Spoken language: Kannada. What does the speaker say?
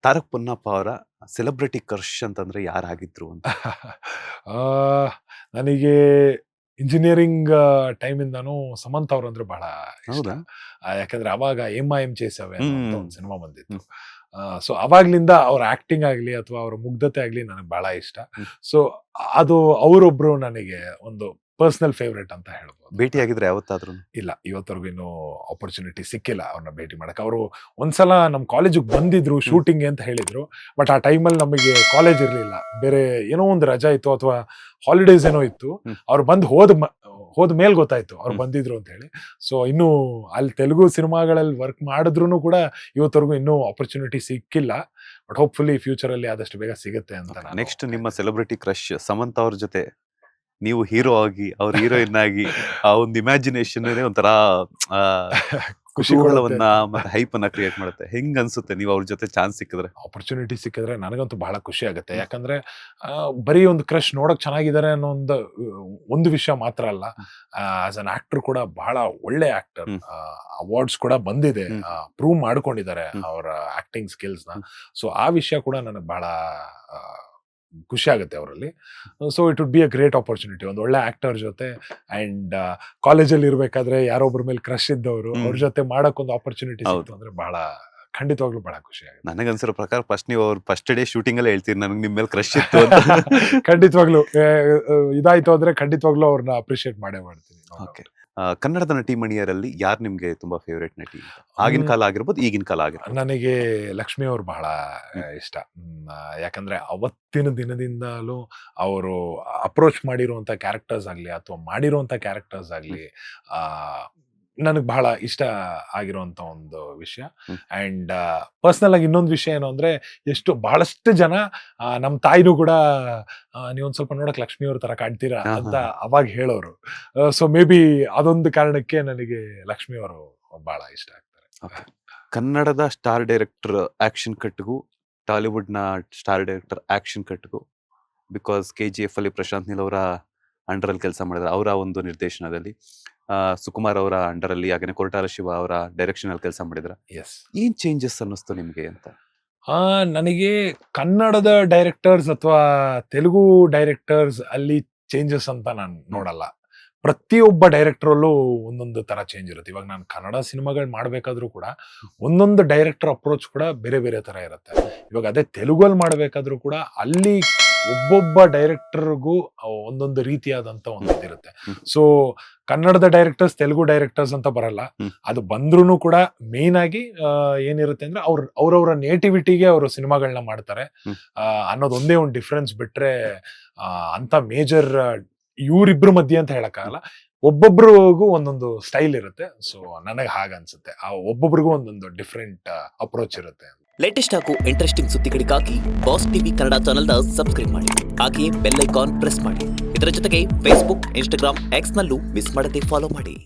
ತಾರಕ್ ಪೊನ್ನಪ್ಪ ಅವರ ಸೆಲೆಬ್ರಿಟಿ ಕ್ರಶ್ ಅಂತಂದ್ರೆ ಯಾರಾಗಿದ್ರು ಅಂತ? ಆ, ನನಗೆ ಇಂಜಿನಿಯರಿಂಗ್ ಟೈಮಿಂದಾನು ಸಮಂತ್ ಅವ್ರು ಅಂದ್ರೆ ಬಹಳ ಇಷ್ಟ. ಹೌದಾ? ಯಾಕಂದ್ರೆ ಅವಾಗ ಎಂ ಚೇಸವೆ ಅಂತ ಹ್ಮ್. ಒಂದು ಸಿನಿಮಾ ಬಂದಿತ್ತು. ಸೊ ಅವಾಗ್ಲಿಂದ ಅವ್ರ ಆಕ್ಟಿಂಗ್ ಆಗ್ಲಿ ಅಥವಾ ಅವ್ರ ಮುಗ್ಧತೆ ಆಗ್ಲಿ ನನಗೆ ಬಹಳ ಇಷ್ಟ. ಹ್ಮ್. ಸೊ ಅದು ಅವರೊಬ್ರು ನನಗೆ ಒಂದು ಪರ್ಸನಲ್ ಫೇವ್ರೇಟ್ ಅಂತ ಹೇಳ್ಬೋದು. ಭೇಟಿಯಾಗಿದ್ರೆ ಯಾವತ್ತಾದ್ರೂ? ಇಲ್ಲ, ಇವತ್ತವರೆಗೂ ಇನ್ನೂ ಆಪರ್ಚುನಿಟಿ ಸಿಕ್ಕಿಲ್ಲ ಅವ್ರನ್ನ ಭೇಟಿ ಮಾಡಕ್ಕೆ. ಅವರು ಒಂದ್ಸಲ ನಮ್ಮ ಕಾಲೇಜಿಗೆ ಬಂದಿದ್ರು ಶೂಟಿಂಗ್ ಅಂತ ಹೇಳಿದ್ರು. ಬಟ್ ಆ ಟೈಮಲ್ಲಿ ನಮಗೆ ಕಾಲೇಜ್ ಇರಲಿಲ್ಲ, ಬೇರೆ ಏನೋ ಒಂದು ರಜಾ ಇತ್ತು ಅಥವಾ ಹಾಲಿಡೇಸ್ ಏನೋ ಇತ್ತು. ಅವ್ರು ಬಂದು ಹೋದ ಮೇಲೆ ಗೊತ್ತಾಯ್ತು ಅವ್ರು ಬಂದಿದ್ರು ಅಂತ ಹೇಳಿ. ಸೊ ಇನ್ನು ಅಲ್ಲಿ ತೆಲುಗು ಸಿನಿಮಾಗಳಲ್ಲಿ ವರ್ಕ್ ಮಾಡಿದ್ರು ಕೂಡ ಇವತ್ತವರೆಗೂ ಇನ್ನೂ ಆಪರ್ಚುನಿಟಿ ಸಿಕ್ಕಿಲ್ಲ. ಬಟ್ ಹೋಪ್ಫುಲಿ ಫ್ಯೂಚರ್ ಅಲ್ಲಿ ಆದಷ್ಟು ಬೇಗ ಸಿಗುತ್ತೆ ಅಂತ. ನೆಕ್ಸ್ಟ್ ನಿಮ್ಮ ಸೆಲೆಬ್ರಿಟಿ ಕ್ರಶ್ ಸಮಂತ್ ಅವ್ರ ಜೊತೆ ನೀವು ಹೀರೋ ಆಗಿ ಅವ್ರ ಹೀರೋಯಿನ್ ಆಗಿ ಆ ಒಂದು ಇಮ್ಯಾಜಿನೇಷನ್ ಒಂಥರ ಕುತೂಹಲವನ್ನ ಮತ್ತೆ ಹೈಪ್ ಅನ್ನ ಕ್ರಿಯೇಟ್ ಮಾಡುತ್ತೆ. ಹೆಂಗ್ ಅನ್ಸುತ್ತೆ ನೀವು ಅವ್ರ ಜೊತೆ ಚಾನ್ಸ್ ಸಿಕ್ಕಿದ್ರೆ? ಆಪರ್ಚುನಿಟಿ ಸಿಕ್ಕಿದ್ರೆ ನನಗಂತೂ ಬಹಳ ಖುಷಿ ಆಗುತ್ತೆ. ಯಾಕಂದ್ರೆ ಬರೀ ಒಂದು ಕ್ರಶ್ ನೋಡಕ್ ಚೆನ್ನಾಗಿದ್ದಾರೆ ಅನ್ನೋ ಒಂದು ವಿಷಯ ಮಾತ್ರ ಅಲ್ಲ, ಆಸ್ ಅನ್ ಆಕ್ಟರ್ ಕೂಡ ಬಹಳ ಒಳ್ಳೆ ಆಕ್ಟರ್. ಅವಾರ್ಡ್ಸ್ ಕೂಡ ಬಂದಿದೆ, ಪ್ರೂವ್ ಮಾಡ್ಕೊಂಡಿದ್ದಾರೆ ಅವರ ಆಕ್ಟಿಂಗ್ ಸ್ಕಿಲ್ಸ್ ನ. ಸೊ ಆ ವಿಷಯ ಕೂಡ ನನಗೆ ಬಹಳ ಖುಷಿ ಆಗುತ್ತೆ ಅವರಲ್ಲಿ. So it would be a great opportunity ಒಂದು ಒಳ್ಳೆ ಆಕ್ಟರ್ ಜೊತೆ. ಅಂಡ್ ಕಾಲೇಜಲ್ಲಿ ಇರ್ಬೇಕಾದ್ರೆ ಯಾರೊಬ್ಬರ ಮೇಲೆ ಕ್ರಶ್ ಇದ್ದವರು ಅವ್ರ ಜೊತೆ ಮಾಡಕ್ ಒಂದು ಆಪರ್ಚುನಿಟಿ ಸಿಕ್ತು ಅಂದ್ರೆ ಖಂಡಿತವಾಗ್ಲೂ ಬಹಳ ಖುಷಿ ಆಗುತ್ತೆ. ನನಗನ್ಸಿರೋ ಪ್ರಕಾರ ನೀವು ಅವ್ರ ಫಸ್ಟ್ ಡೇ ಶೂಟಿಂಗ್ ಅಲ್ಲೇ ಹೇಳ್ತೀರಿ ನನಗೆ ನಿಮ್ಮ ಮೇಲೆ ಕ್ರಶ್ ಇತ್ತು ಅಂತ. ಖಂಡಿತವಾಗ್ಲೂ ಇದಾಯ್ತು ಅಂದ್ರೆ ಖಂಡಿತವಾಗ್ಲೂ ಅವ್ರನ್ನ ಅಪ್ರಿಶಿಯೇಟ್ ಮಾಡೇ ಮಾಡ್ತೀನಿ. ಕನ್ನಡದ ನಟಿ ಮಣಿಯರಲ್ಲಿ ಯಾರು ನಿಮ್ಗೆ ತುಂಬಾ ಫೇವ್ರೇಟ್ ನಟಿ? ಆಗಿನ ಕಾಲ ಆಗಿರ್ಬೋದು, ಈಗಿನ ಕಾಲ ಆಗಿರ್ಬೋದು. ನನಗೆ ಲಕ್ಷ್ಮಿ ಅವ್ರು ಬಹಳ ಇಷ್ಟ. ಯಾಕಂದ್ರೆ ಅವತ್ತಿನ ದಿನದಿಂದಲೂ ಅವರು ಅಪ್ರೋಚ್ ಮಾಡಿರುವಂತ ಕ್ಯಾರೆಕ್ಟರ್ಸ್ ಆಗ್ಲಿ ಅಥವಾ ಮಾಡಿರುವಂತ ಕ್ಯಾರೆಕ್ಟರ್ಸ್ ಆಗ್ಲಿ ನನಗೆ ಬಹಳ ಇಷ್ಟ ಆಗಿರುವಂತ ಒಂದು ವಿಷಯ. ಅಂಡ್ ಪರ್ಸನಲ್ ಆಗಿ ಇನ್ನೊಂದು ವಿಷಯ ಏನು ಅಂದ್ರೆ, ಬಹಳಷ್ಟು ಜನ ನಮ್ಮ ತಾಯಿನೂ ಕೂಡ ನೀವೊಂದ್ ಸ್ವಲ್ಪ ನೋಡಕ್ ಲಕ್ಷ್ಮಿ ಅವ್ರ ತರ ಕಾಣ್ತೀರಾ ಅಂತ ಅವಾಗ ಹೇಳೋರು. ಸೊ ಮೇ ಬಿ ಅದೊಂದು ಕಾರಣಕ್ಕೆ ನನಗೆ ಲಕ್ಷ್ಮಿ ಅವರು ಬಹಳ ಇಷ್ಟ ಆಗ್ತಾರೆ. ಕನ್ನಡದ ಸ್ಟಾರ್ ಡೈರೆಕ್ಟರ್ ಆಕ್ಷನ್ ಕಟ್ಗೂ ಟಾಲಿವುಡ್ ನ ಸ್ಟಾರ್ ಡೈರೆಕ್ಟರ್ ಆಕ್ಷನ್ ಕಟ್ಗೂ, ಬಿಕಾಸ್ KGF ಅಲ್ಲಿ ಪ್ರಶಾಂತ್ ನೀಲ್ ಅವರ ಅಂಡರ್ ಅಲ್ಲಿ ಕೆಲಸ ಮಾಡಿದ್ರೆ, ಅವರ ಒಂದು ನಿರ್ದೇಶನದಲ್ಲಿ ಸುಕುಮಾರ್ ಅವರ ಅಂಡರ್ ಅಲ್ಲಿ, ಹಾಗೆ ಕೊರಟಾಲ ಶಿವ ಅವರ ಡೈರೆಕ್ಷನ್ ಅಲ್ಲಿ ಕೆಲಸ ಮಾಡಿದ್ರ. ಏನ್ ಚೇಂಜಸ್ ಅನ್ನಿಸ್ತು ನಿಮ್ಗೆ ಅಂತ? ನನಗೆ ಕನ್ನಡದ ಡೈರೆಕ್ಟರ್ಸ್ ಅಥವಾ ತೆಲುಗು ಡೈರೆಕ್ಟರ್ಸ್ ಅಲ್ಲಿ ಚೇಂಜಸ್ ಅಂತ ನಾನು ನೋಡಲ್ಲ. ಪ್ರತಿಯೊಬ್ಬ ಡೈರೆಕ್ಟರ್ ಅಲ್ಲೂ ಒಂದೊಂದು ತರ ಚೇಂಜ್ ಇರುತ್ತೆ. ಇವಾಗ ನಾನು ಕನ್ನಡ ಸಿನಿಮಾಗಳು ಮಾಡ್ಬೇಕಾದ್ರೂ ಕೂಡ ಒಂದೊಂದು ಡೈರೆಕ್ಟರ್ ಅಪ್ರೋಚ್ ಕೂಡ ಬೇರೆ ಬೇರೆ ತರ ಇರುತ್ತೆ. ಇವಾಗ ಅದೇ ತೆಲುಗಲ್ಲಿ ಮಾಡ್ಬೇಕಾದ್ರೂ ಕೂಡ ಅಲ್ಲಿ ಒಬ್ಬೊಬ್ಬ ಡೈರೆಕ್ಟರ್ಗೂ ಒಂದೊಂದು ರೀತಿಯಾದಂತ ಒಂದಿರುತ್ತೆ. ಸೊ ಕನ್ನಡದ ಡೈರೆಕ್ಟರ್ಸ್ ತೆಲುಗು ಡೈರೆಕ್ಟರ್ಸ್ ಅಂತ ಬರಲ್ಲ. ಅದು ಬಂದ್ರೂ ಕೂಡ ಮೇನ್ ಆಗಿ ಏನಿರುತ್ತೆ ಅಂದ್ರೆ ಅವ್ರವ್ರ ನೇಟಿವಿಟಿಗೆ ಅವರು ಸಿನಿಮಾಗಳನ್ನ ಮಾಡ್ತಾರೆ ಅನ್ನೋದೊಂದೇ ಒಂದು ಡಿಫ್ರೆನ್ಸ್ ಬಿಟ್ರೆ ಅಂತ ಮೇಜರ್ ಇವರಿಬ್ರು ಮಧ್ಯೆ ಅಂತ ಹೇಳಕ್ಕಾಗಲ್ಲ. ಒಬ್ಬೊಬ್ರಿಗೂ ಒಂದೊಂದು ಸ್ಟೈಲ್ ಇರುತ್ತೆ. ಸೊ ನನಗೆ ಹಾಗನ್ಸುತ್ತೆ, ಒಬ್ಬೊಬ್ರಿಗೂ ಒಂದೊಂದು ಡಿಫ್ರೆಂಟ್ ಅಪ್ರೋಚ್ ಇರುತ್ತೆ. ಲೇಟೆಸ್ಟ್ ಹಾಗೂ ಇಂಟ್ರೆಸ್ಟಿಂಗ್ ಸುದ್ದಿಗಳಿಗಾಗಿ ಬಾಸ್ ಟಿವಿ ಕನ್ನಡ ಚಾನೆಲ್ನ ಸಬ್ಸ್ಕ್ರೈಬ್ ಮಾಡಿ, ಹಾಗೆಯೇ ಬೆಲ್ ಐಕಾನ್ ಪ್ರೆಸ್ ಮಾಡಿ. ಇದರ ಜೊತೆಗೆ ಫೇಸ್ಬುಕ್, ಇನ್ಸ್ಟಾಗ್ರಾಮ್, ಎಕ್ಸ್ ನಲ್ಲೂ ಮಿಸ್ ಮಾಡದೆ ಫಾಲೋ ಮಾಡಿ.